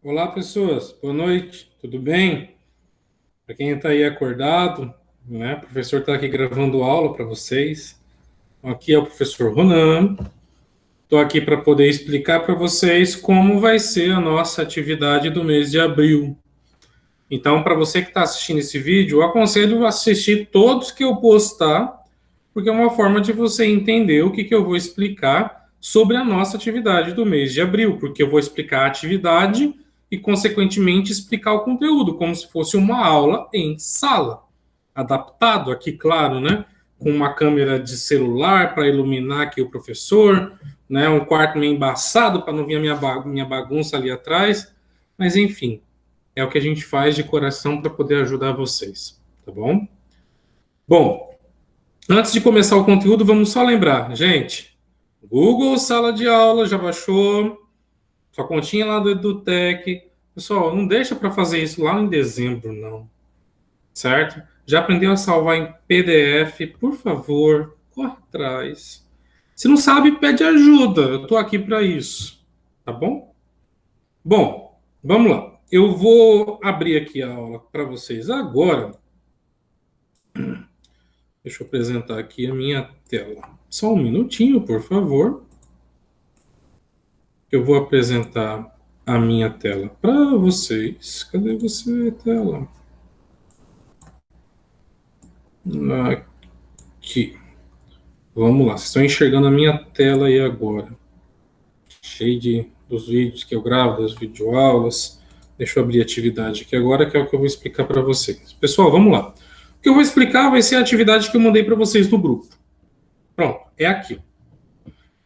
Olá, pessoas. Boa noite. Tudo bem? Para quem está aí acordado, né? O professor está aqui gravando aula para vocês. Aqui é o professor Ronan. Estou aqui para poder explicar para vocês como vai ser a nossa atividade do mês de abril. Então, para você que está assistindo esse vídeo, eu aconselho a assistir todos que eu postar, porque é uma forma de você entender o que eu vou explicar sobre a nossa atividade do mês de abril, porque eu vou explicar a atividade e, consequentemente, explicar o conteúdo, como se fosse uma aula em sala. Adaptado aqui, claro, né? Com uma câmera de celular para iluminar aqui o professor, né? Um quarto meio embaçado para não vir a minha bagunça ali atrás. Mas, enfim, é o que a gente faz de coração para poder ajudar vocês, tá bom? Bom, antes de começar o conteúdo, vamos só lembrar, gente, Google Sala de Aula já baixou, sua continha lá do EduTech. Pessoal, não deixa para fazer isso lá em dezembro, não, certo? Já aprendeu a salvar em PDF? Por favor, corre atrás. Se não sabe, pede ajuda, eu estou aqui para isso, tá bom? Bom, vamos lá. Eu vou abrir aqui a aula para vocês agora. Deixa eu apresentar aqui a minha tela. Só um minutinho, por favor. Eu vou apresentar a minha tela para vocês. Cadê você, tela? Aqui. Vamos lá. Vocês estão enxergando a minha tela aí agora. Cheio dos vídeos que eu gravo, das videoaulas. Deixa eu abrir a atividade aqui agora, que é o que eu vou explicar para vocês. Pessoal, vamos lá. O que eu vou explicar vai ser a atividade que eu mandei para vocês no grupo. Pronto, é aqui.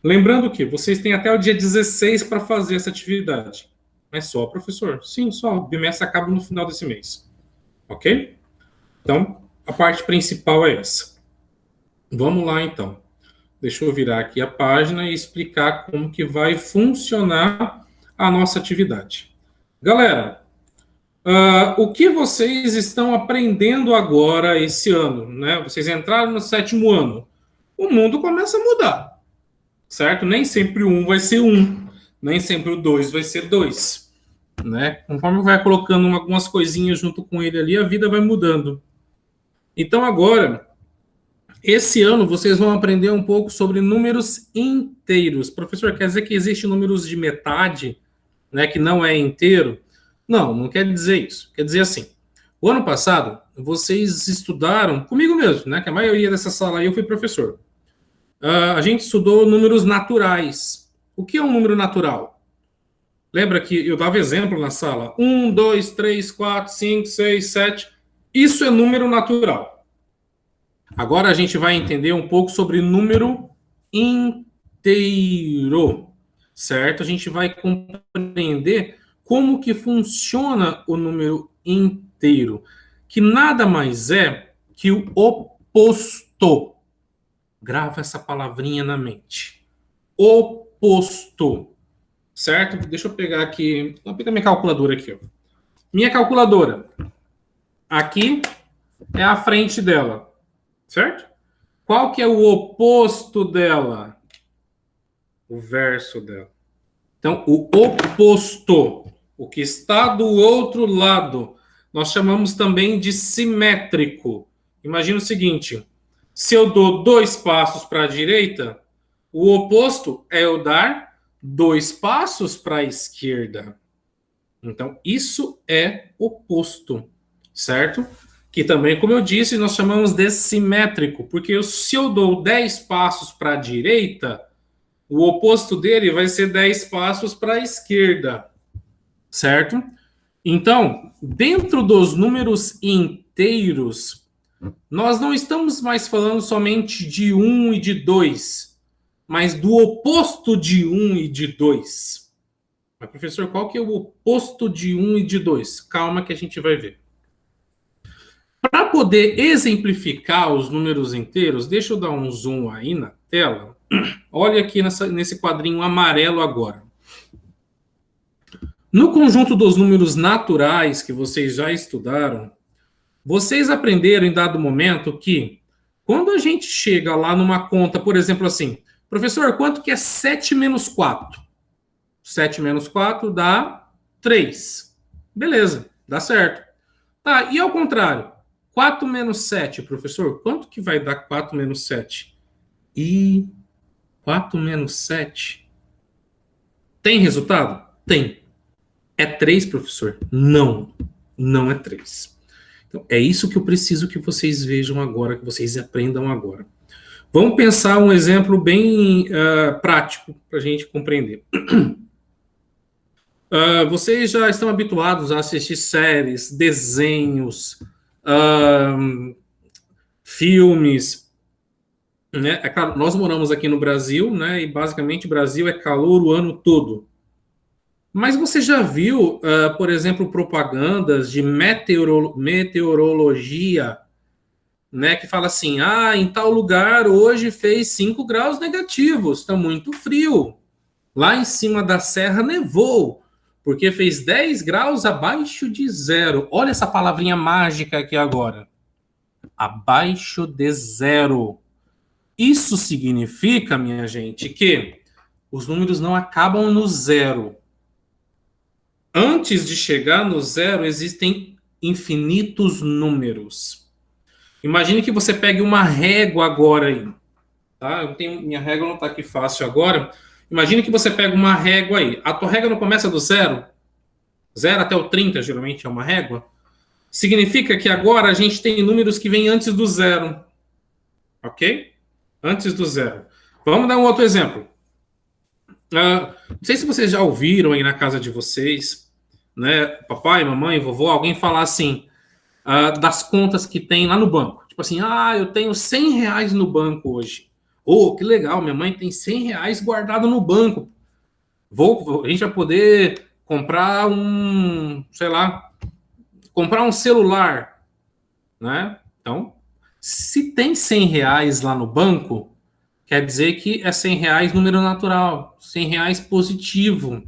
Lembrando que vocês têm até o dia 16 para fazer essa atividade. Mas só, professor? Sim, só. O bimestre acaba no final desse mês. Ok? Então, a parte principal é essa. Vamos lá, então. Deixa eu virar aqui a página e explicar como que vai funcionar a nossa atividade. Galera, o que vocês estão aprendendo agora esse ano, né? Vocês entraram no 7º ano. O mundo começa a mudar, certo? Nem sempre o 1 vai ser 1, nem sempre o 2 vai ser 2, né? Conforme vai colocando algumas coisinhas junto com ele ali, a vida vai mudando. Então agora, esse ano vocês vão aprender um pouco sobre números inteiros. Professor, quer dizer que existem números de metade, né, que não é inteiro? Não, não quer dizer isso. Quer dizer assim, o ano passado vocês estudaram comigo mesmo, né? Que a maioria dessa sala aí eu fui professor. A gente estudou números naturais. O que é um número natural? Lembra que eu dava exemplo na sala? 1, 2, 3, 4, 5, 6, 7. Isso é número natural. Agora a gente vai entender um pouco sobre número inteiro, certo? A gente vai compreender como que funciona o número inteiro, que nada mais é que o oposto. Grava essa palavrinha na mente. Oposto, certo? Deixa eu pegar aqui, vou pegar minha calculadora aqui, ó. Minha calculadora, aqui é a frente dela, certo? Qual que é o oposto dela? O verso dela. Então, o oposto, o que está do outro lado, nós chamamos também de simétrico. Imagina o seguinte, se eu dou 2 passos para a direita, o oposto é eu dar 2 passos para a esquerda. Então, isso é oposto, certo? Que também, como eu disse, nós chamamos de simétrico, porque se eu dou 10 passos para a direita, o oposto dele vai ser 10 passos para a esquerda, certo? Então, dentro dos números inteiros, nós não estamos mais falando somente de 1 e de 2, mas do oposto de 1 e de 2. Mas, professor, qual que é o oposto de 1 e de 2? Calma que a gente vai ver. Para poder exemplificar os números inteiros, deixa eu dar um zoom aí na tela. Olha aqui nesse quadrinho amarelo agora. No conjunto dos números naturais que vocês já estudaram, vocês aprenderam em dado momento que quando a gente chega lá numa conta, por exemplo assim, professor, quanto que é 7 menos 4? 7 menos 4 dá 3. Beleza, dá certo. Tá, e ao contrário? 4 menos 7, professor, quanto que vai dar 4 menos 7? E 4 menos 7. Tem resultado? Tem. É 3, professor? Não, não é 3. Então, é isso que eu preciso que vocês vejam agora, que vocês aprendam agora. Vamos pensar um exemplo bem prático para a gente compreender. Vocês já estão habituados a assistir séries, desenhos, filmes, né? É claro, nós moramos aqui no Brasil, né? E basicamente o Brasil é calor o ano todo. Mas você já viu, por exemplo, propagandas de meteorologia, né? Que fala assim, em tal lugar hoje fez 5 graus negativos, está muito frio. Lá em cima da serra nevou, porque fez 10 graus abaixo de zero. Olha essa palavrinha mágica aqui agora. Abaixo de zero. Isso significa, minha gente, que os números não acabam no zero. Antes de chegar no zero, existem infinitos números. Imagine que você pegue uma régua agora aí. Tá? Minha régua não está aqui fácil agora. Imagine que você pega uma régua aí. A tua régua não começa do zero? 0 até o 30, geralmente, é uma régua. Significa que agora a gente tem números que vêm antes do zero. Ok? Antes do zero. Vamos dar um outro exemplo. Não sei se vocês já ouviram aí na casa de vocês, né? Papai, mamãe, vovó, alguém falar assim, das contas que tem lá no banco. Tipo assim, eu tenho R$ 100 no banco hoje. Que legal, minha mãe tem R$ 100 guardado no banco. A gente vai poder comprar comprar um celular, né? Então, se tem R$ 100 lá no banco, quer dizer que é R$ 100 número natural, R$ 100 positivo.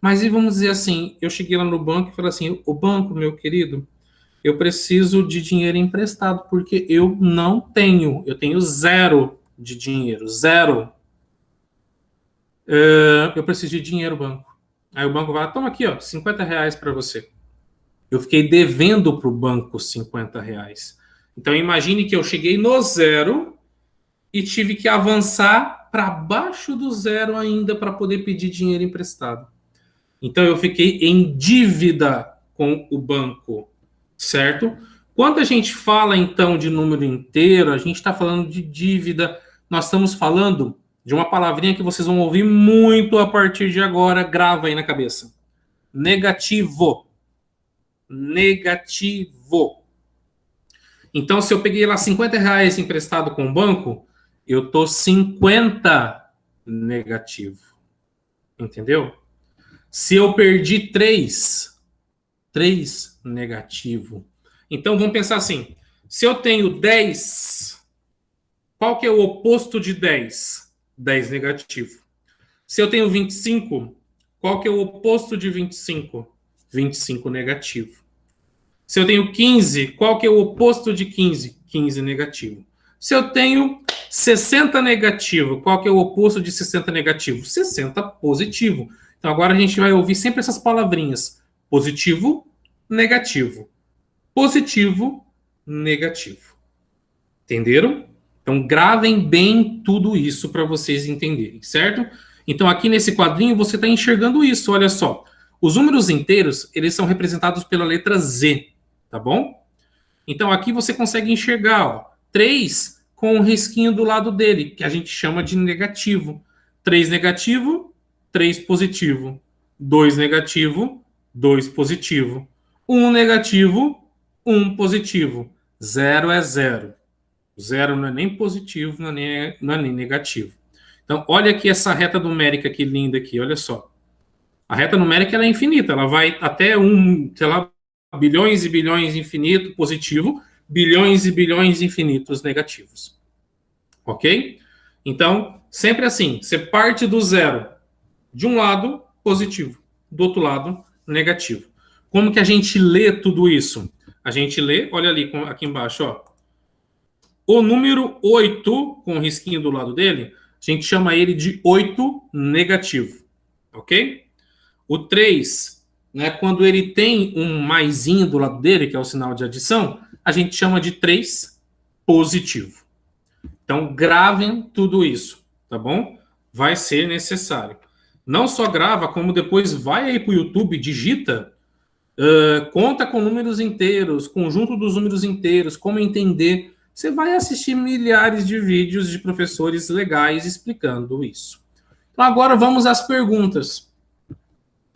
Mas e vamos dizer assim, eu cheguei lá no banco e falei assim, o banco, meu querido, eu preciso de dinheiro emprestado, porque eu não tenho, eu tenho 0 de dinheiro, 0. Eu preciso de dinheiro, banco. Aí o banco vai, toma aqui, ó, R$ 50 para você. Eu fiquei devendo para o banco R$ 50. Então imagine que eu cheguei no 0 e tive que avançar para baixo do 0 ainda para poder pedir dinheiro emprestado. Então eu fiquei em dívida com o banco, certo? Quando a gente fala então de número inteiro, a gente está falando de dívida, nós estamos falando de uma palavrinha que vocês vão ouvir muito a partir de agora, grava aí na cabeça. Negativo. Negativo. Então, se eu peguei lá R$ 50 emprestado com o banco, eu tô 50 negativo. Entendeu? Se eu perdi 3 negativo. Então, vamos pensar assim. Se eu tenho 10, qual que é o oposto de 10? 10 negativo. Se eu tenho 25, qual que é o oposto de 25? 25 negativo. Se eu tenho 15, qual que é o oposto de 15? 15 negativo. Se eu tenho 60 negativo, qual que é o oposto de 60 negativo? 60 positivo. Então agora a gente vai ouvir sempre essas palavrinhas. Positivo, negativo. Positivo, negativo. Entenderam? Então gravem bem tudo isso para vocês entenderem, certo? Então aqui nesse quadrinho você está enxergando isso, olha só. Os números inteiros, eles são representados pela letra Z, tá bom? Então aqui você consegue enxergar, ó, 3 com um risquinho do lado dele, que a gente chama de negativo. 3 negativo, 3 positivo. 2 negativo, 2 positivo. 1 negativo, 1 positivo. 0 é 0. 0 não é nem positivo, não é nem negativo. Então, olha aqui essa reta numérica que linda aqui, olha só. A reta numérica ela é infinita, ela vai até bilhões e bilhões infinito positivo, bilhões e bilhões infinitos negativos. Ok? Então, sempre assim, você parte do 0. De um lado, positivo. Do outro lado, negativo. Como que a gente lê tudo isso? A gente lê, olha ali aqui embaixo, ó. O número 8, com o risquinho do lado dele, a gente chama ele de 8 negativo. Ok? O 3 né, quando ele tem um maisinho do lado dele, que é o sinal de adição, a gente chama de 3 positivo. Então, gravem tudo isso, tá bom? Vai ser necessário. Não só grava, como depois vai aí para o YouTube, digita, conta com números inteiros, conjunto dos números inteiros, como entender. Você vai assistir milhares de vídeos de professores legais explicando isso. Então, agora vamos às perguntas.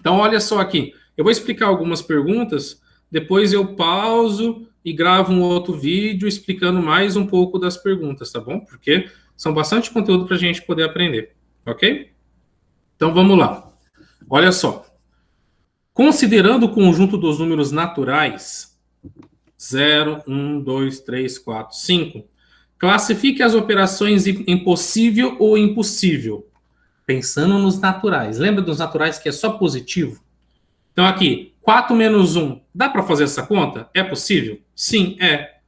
Então, olha só aqui. Eu vou explicar algumas perguntas, depois eu pauso e gravo um outro vídeo explicando mais um pouco das perguntas, tá bom? Porque são bastante conteúdo para a gente poder aprender, ok? Então, vamos lá. Olha só. Considerando o conjunto dos números naturais, 0, 1, 2, 3, 4, 5, classifique as operações em possível ou impossível. Pensando nos naturais. Lembra dos naturais que é só positivo? Então aqui, 4 menos 1, dá para fazer essa conta? É possível? Sim, é.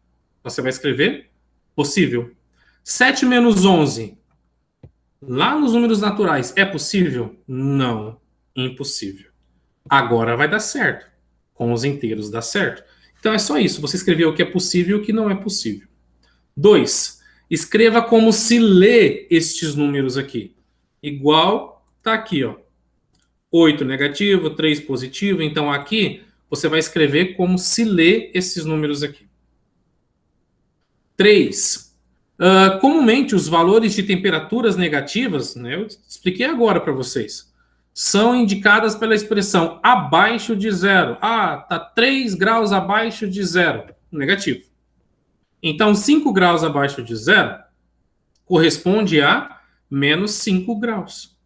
Você vai escrever possível. 7 menos 11, lá nos números naturais, é possível? Não, impossível. Agora vai dar certo. Com os inteiros dá certo. Então é só isso. Você escreveu o que é possível e o que não é possível. 2. Escreva como se lê estes números aqui. Igual, tá aqui, ó. 8 negativo, 3 positivo. Então aqui você vai escrever como se lê esses números aqui. 3. Comumente os valores de temperaturas negativas, né, eu expliquei agora para vocês, são indicadas pela expressão abaixo de zero. Ah, está 3 graus abaixo de zero. Negativo. Então, 5 graus abaixo de zero corresponde a menos 5 graus.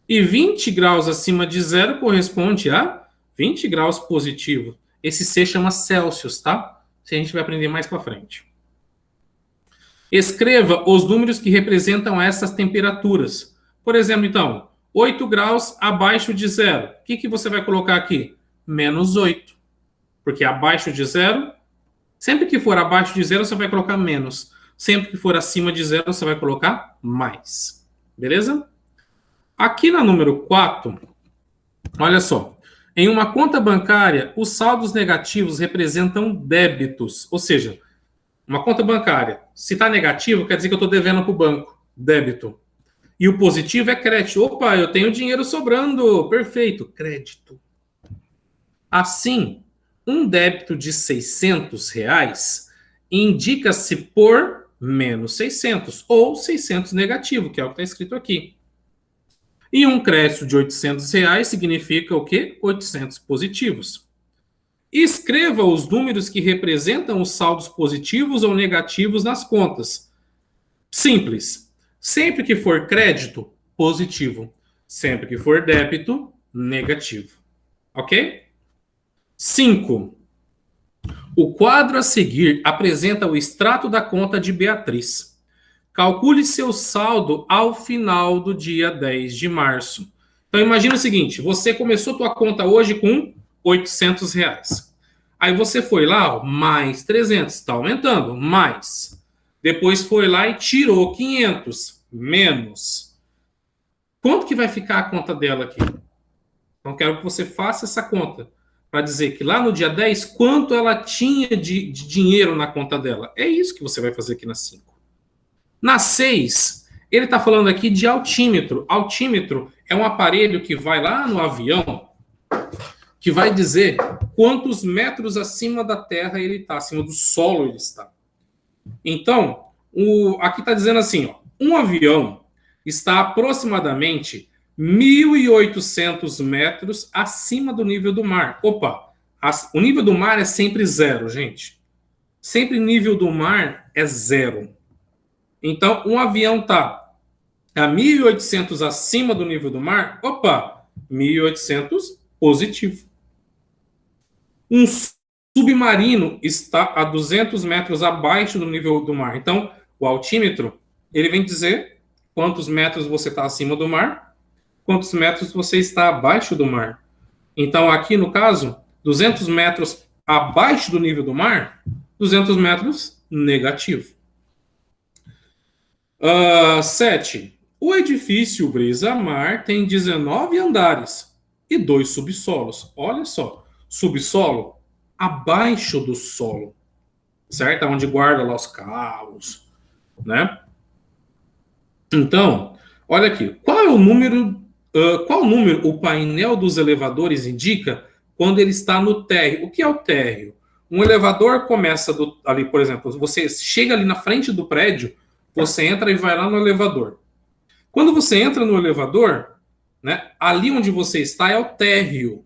E 20 graus acima de zero corresponde a 20 graus positivo. Esse C chama Celsius, tá? Isso a gente vai aprender mais para frente. Escreva os números que representam essas temperaturas. Por exemplo, então, 8 graus abaixo de zero. O que você vai colocar aqui? Menos 8. Porque abaixo de zero, sempre que for abaixo de zero, você vai colocar menos. Sempre que for acima de zero, você vai colocar mais. Beleza? Aqui na número 4, olha só. Em uma conta bancária, os saldos negativos representam débitos. Ou seja, uma conta bancária, se está negativo, quer dizer que eu estou devendo para o banco. Débito. E o positivo é crédito. Opa, eu tenho dinheiro sobrando. Perfeito. Crédito. Assim, um débito de R$ 600 indica-se por menos 600 ou 600 negativo, que é o que está escrito aqui. E um crédito de R$ 800 significa o quê? 800 positivos. Escreva os números que representam os saldos positivos ou negativos nas contas. Simples. Sempre que for crédito, positivo. Sempre que for débito, negativo. Ok? 5. O quadro a seguir apresenta o extrato da conta de Beatriz. Calcule seu saldo ao final do dia 10 de março. Então imagina o seguinte, você começou sua conta hoje com R$ 800. Aí você foi lá, ó, mais 300, está aumentando, mais. Depois foi lá e tirou 500, menos. Quanto que vai ficar a conta dela aqui? Então quero que você faça essa conta para dizer que lá no dia 10, quanto ela tinha de dinheiro na conta dela. É isso que você vai fazer aqui na 5. Na 6, ele está falando aqui de altímetro. Altímetro é um aparelho que vai lá no avião, que vai dizer quantos metros acima da terra ele está, acima do solo ele está. Então, aqui está dizendo assim, ó, um avião está aproximadamente 1.800 metros acima do nível do mar. Opa, o nível do mar é sempre zero, gente. Sempre nível do mar é zero. Então, um avião está a 1.800 acima do nível do mar. Opa, 1.800 positivo. Um submarino está a 200 metros abaixo do nível do mar. Então, o altímetro, ele vem dizer quantos metros você está acima do mar, quantos metros você está abaixo do mar. Então, aqui no caso, 200 metros abaixo do nível do mar, 200 metros negativo. 7. O edifício Brisa Mar tem 19 andares. e 2 subsolos. Olha só, subsolo abaixo do solo, certo? Onde guarda lá os carros, né? Então, olha aqui, qual número o painel dos elevadores indica quando ele está no térreo? O que é o térreo? Um elevador começa ali, por exemplo, você chega ali na frente do prédio, você entra e vai lá no elevador. Quando você entra no elevador, né, ali onde você está é o térreo.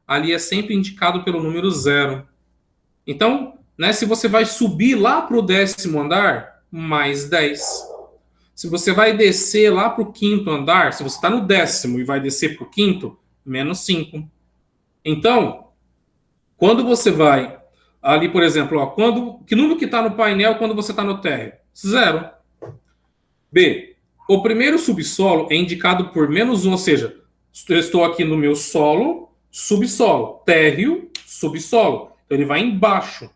Ali é sempre indicado pelo número 0. Então, né, se você vai subir lá para o 10º andar, mais 10. Se você vai descer lá para o 5º andar, se você está no 10º e vai descer para o 5º, menos 5. Então, quando você vai ali, por exemplo, ó, que número que está no painel quando você está no térreo? 0. B. O primeiro subsolo é indicado por menos 1, ou seja, eu estou aqui no meu solo, subsolo, térreo, subsolo. Então ele vai embaixo.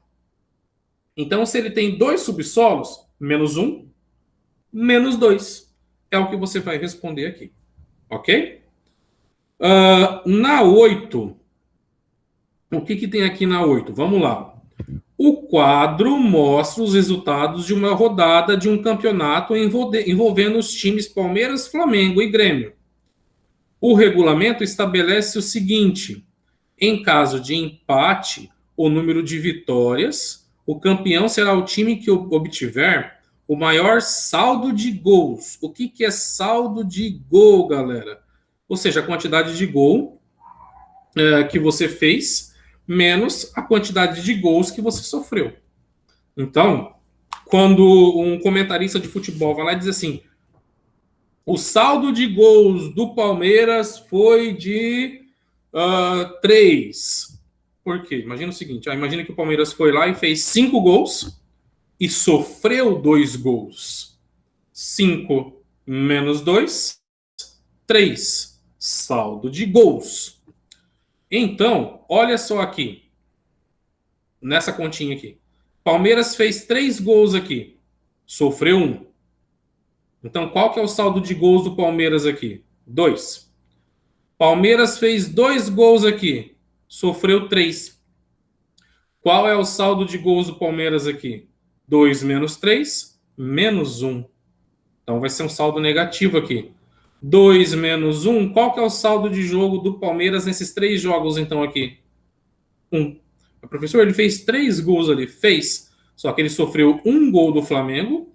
Então, se ele tem 2 subsolos, menos 1, menos 2. É o que você vai responder aqui. Ok? Na 8, o que tem aqui na 8? Vamos lá. O quadro mostra os resultados de uma rodada de um campeonato envolvendo os times Palmeiras, Flamengo e Grêmio. O regulamento estabelece o seguinte: em caso de empate, o número de vitórias, o campeão será o time que obtiver o maior saldo de gols. O que é saldo de gol, galera? Ou seja, a quantidade de gol que você fez menos a quantidade de gols que você sofreu. Então, quando um comentarista de futebol vai lá e diz assim: o saldo de gols do Palmeiras foi de 3. Por quê? Imagina o seguinte: imagina que o Palmeiras foi lá e fez 5 gols e sofreu 2 gols. 5 menos 2, 3. Saldo de gols. Então, olha só aqui, nessa continha aqui. Palmeiras fez 3 gols aqui, sofreu 1. Então, qual que é o saldo de gols do Palmeiras aqui? 2. Palmeiras fez 2 gols aqui, sofreu 3. Qual é o saldo de gols do Palmeiras aqui? 2 menos 3, menos 1. Então, vai ser um saldo negativo aqui. 2 menos 1, qual que é o saldo de jogo do Palmeiras nesses 3 jogos, então, aqui? 1. O professor, ele fez 3 gols ali. Fez. Só que ele sofreu 1 gol do Flamengo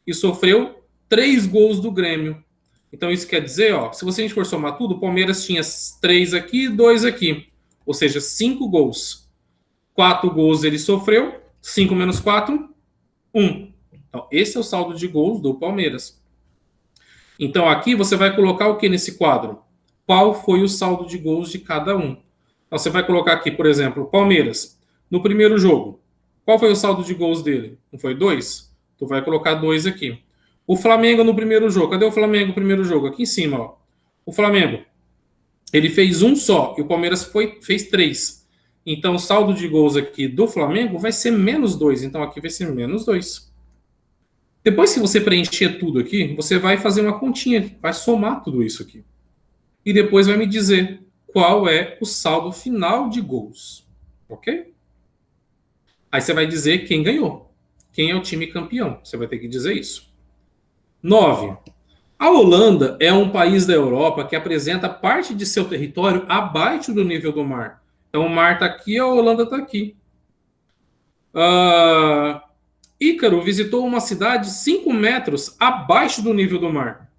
e sofreu 3 gols do Grêmio. Então, isso quer dizer, ó, se a gente for somar tudo, o Palmeiras tinha 3 aqui e 2 aqui. Ou seja, 5 gols. 4 gols ele sofreu. 5 menos 4, 1. Então, esse é o saldo de gols do Palmeiras. Então, aqui você vai colocar o que nesse quadro? Qual foi o saldo de gols de cada um? Então, você vai colocar aqui, por exemplo, Palmeiras. No primeiro jogo, qual foi o saldo de gols dele? Não foi 2? Tu vai colocar 2 aqui. O Flamengo no primeiro jogo. Cadê o Flamengo no primeiro jogo? Aqui em cima, ó. O Flamengo, ele fez 1 só e o Palmeiras fez 3. Então, o saldo de gols aqui do Flamengo vai ser menos 2. Então, aqui vai ser menos 2. Depois que você preencher tudo aqui, você vai fazer uma continha, vai somar tudo isso aqui. E depois vai me dizer qual é o saldo final de gols. Ok? Aí você vai dizer quem ganhou. Quem é o time campeão. Você vai ter que dizer isso. 9. A Holanda é um país da Europa que apresenta parte de seu território abaixo do nível do mar. Então o mar está aqui, a Holanda está aqui. Ícaro visitou uma cidade 5 metros abaixo do nível do mar.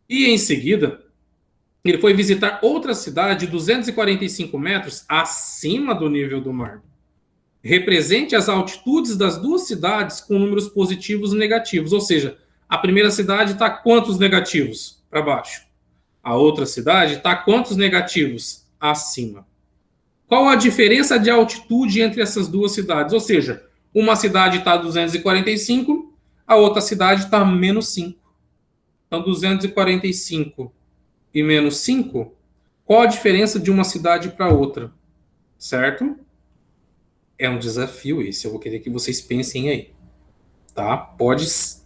E em seguida, ele foi visitar outra cidade 245 metros acima do nível do mar. Represente as altitudes das duas cidades com números positivos e negativos. Ou seja, a primeira cidade está quantos negativos? Para baixo. A outra cidade está quantos negativos? Acima. Qual a diferença de altitude entre essas duas cidades? Ou seja, uma cidade está 245, a outra cidade está menos 5. Então, 245 e menos 5, qual a diferença de uma cidade para outra? Certo? É um desafio esse. Eu vou querer que vocês pensem aí. Tá?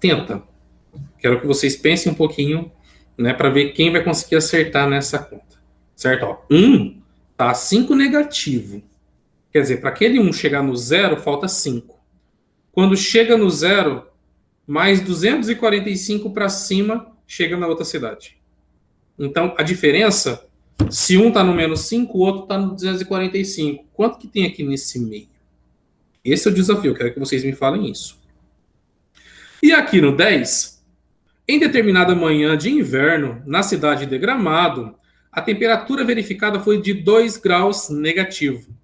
Tenta. Quero que vocês pensem um pouquinho, né, para ver quem vai conseguir acertar nessa conta. certo? Ó, 1 tá 5 negativo. Quer dizer, para aquele 1 chegar no zero, falta 5. Quando chega no zero, mais 245 para cima, chega na outra cidade. Então, a diferença, se um está no menos 5, o outro está no 245. Quanto que tem aqui nesse meio? Esse é o desafio, quero que vocês me falem isso. E aqui no 10, em determinada manhã de inverno, na cidade de Gramado, a temperatura verificada foi de 2 graus negativo.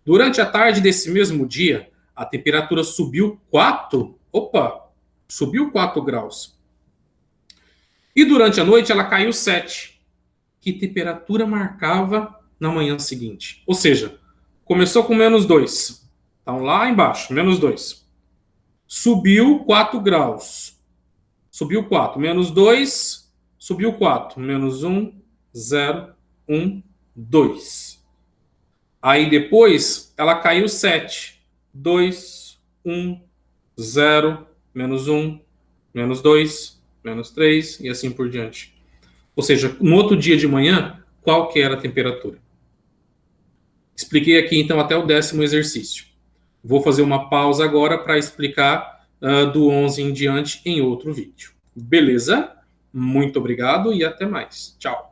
Durante a tarde desse mesmo dia, a temperatura subiu 4. Opa, subiu 4 graus. E durante a noite ela caiu 7. Que temperatura marcava na manhã seguinte? Ou seja, começou com menos 2. Então lá embaixo, menos 2. Subiu 4 graus. Subiu 4. Menos 2, subiu 4. Menos 1, 0, 1, 2. Aí depois ela caiu 7. 2, 1, 0, menos 1, menos 2, menos 3 e assim por diante. Ou seja, no outro dia de manhã, qual que era a temperatura? Expliquei aqui então até o 10º exercício. Vou fazer uma pausa agora para explicar do 11 em diante em outro vídeo. Beleza? Muito obrigado e até mais. Tchau.